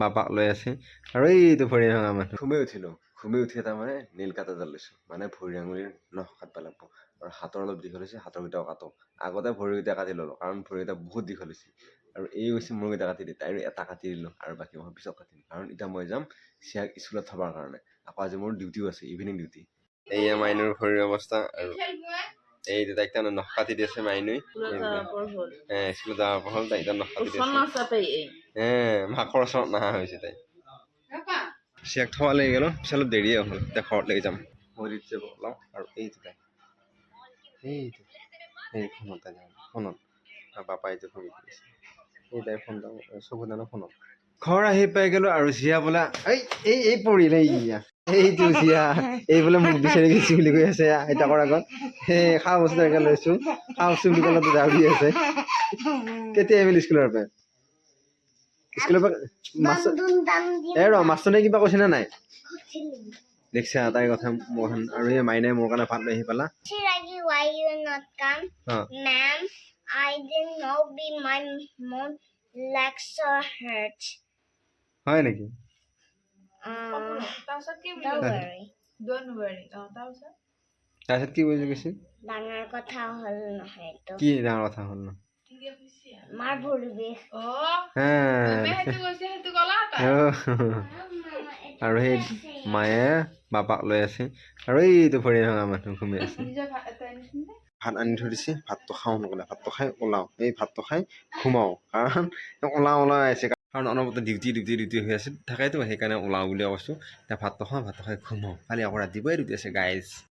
বাপাক লৈ আছে আৰু এইটো ভৰি ভঙা মানুহ ঘুমে উঠি তাৰমানে নীল কাটা এডাল লৈছোঁ মানে ভৰি আঙুলিৰ নখ কাটব লাগিব আৰু হাতৰ অলপ দীঘল হৈছে হাতৰ কেইটাও কাটো আগতে ভৰিকেইটা কাটি ল'লোঁ কাৰণ ভৰিকেইটা বহুত দীঘল হৈছে আৰু এই হৈছে মূৰকেইটা কাটি দিয়ে তাইৰো এটা কাটি দিলোঁ আৰু বাকী মই পিছত কাটিম কাৰণ এতিয়া মই যাম চিয়াক স্কুলত থবৰ কাৰণে আকৌ আজি মোৰ ডিউটিও আছে ইভিনিং ডিউটি এইয়া মাইনুৰ ভৰিৰ অৱস্থা আৰু এই তাইক তাৰমানে নখ কাটি দিছে মাইনুই স্কুলত যাবৰ হ'ল তাইক নখ কাটি দিছে মাকৰ ওচৰত নহা হৈছে তাই চিয়াক থবা লাগি গ'ল পিছত অলপ দেৰিয়ে হ'ল এতিয়া ঘৰত লাগি যাম ভৰিত যে বলাওঁ আৰু এইটো তাই এইটো এইখনত তাই ফোনত পাপাই এইটো ফোন কৰিছে এই তাই ফোন চকু দানৰ ফোনত ঘৰ আহি পাই গ'লো আৰু জিয়া বোলে এই পৰিলে ইয়া এইটো জিয়া এই বোলে মোক বিচাৰি গৈছি বুলি কৈ আছে আইতাকৰ আগত সেই খা বস্তু এনেকে লৈছো খা বস্তু বুলি ক'লে দাউৰি আছে কেতিয়া আহিবি স্কুলৰ পৰা স্কুলৰ পৰা মাষ্টৰনে কিবা কৈছে নে নাই দেখছা তাইৰ কথা মোহন আৰু এই মাইনাই মোৰ কাৰণে ভাত লৈ আহি পালা Why you not come? Ma'am, I didn't know my mom legs are hurt. হয় নেকি Don't worry. তাৰপিছত কি বুজি গৈছে ডাঙৰ কথা হ'ল নহয় তো কি ডাঙৰ কথা হ'ল ন মাৰ ভৰিবে আৰু সেই মায়ে বাপাক লৈ আছে আৰু এইটো ভৰি ভঙা মানুহ ঘুমি আছে ভাত আনি থৈ দিছে ভাতটো খাওঁ নকলে ভাতটো খাই ওলাওঁ এই ভাতটো খাই ঘুমাওঁ কাৰণ ওলাই আছে কাৰণ অনবৰতে ডিউটি হৈ আছে থাকেতো সেইকাৰণে ওলাওঁ বুলি কৈছোঁ এতিয়া ভাতটো খাওঁ ভাতটো খাই ঘুমাওঁ কালি আকৌ ৰাতিপুৱাই ডিউটি আছে গাইজ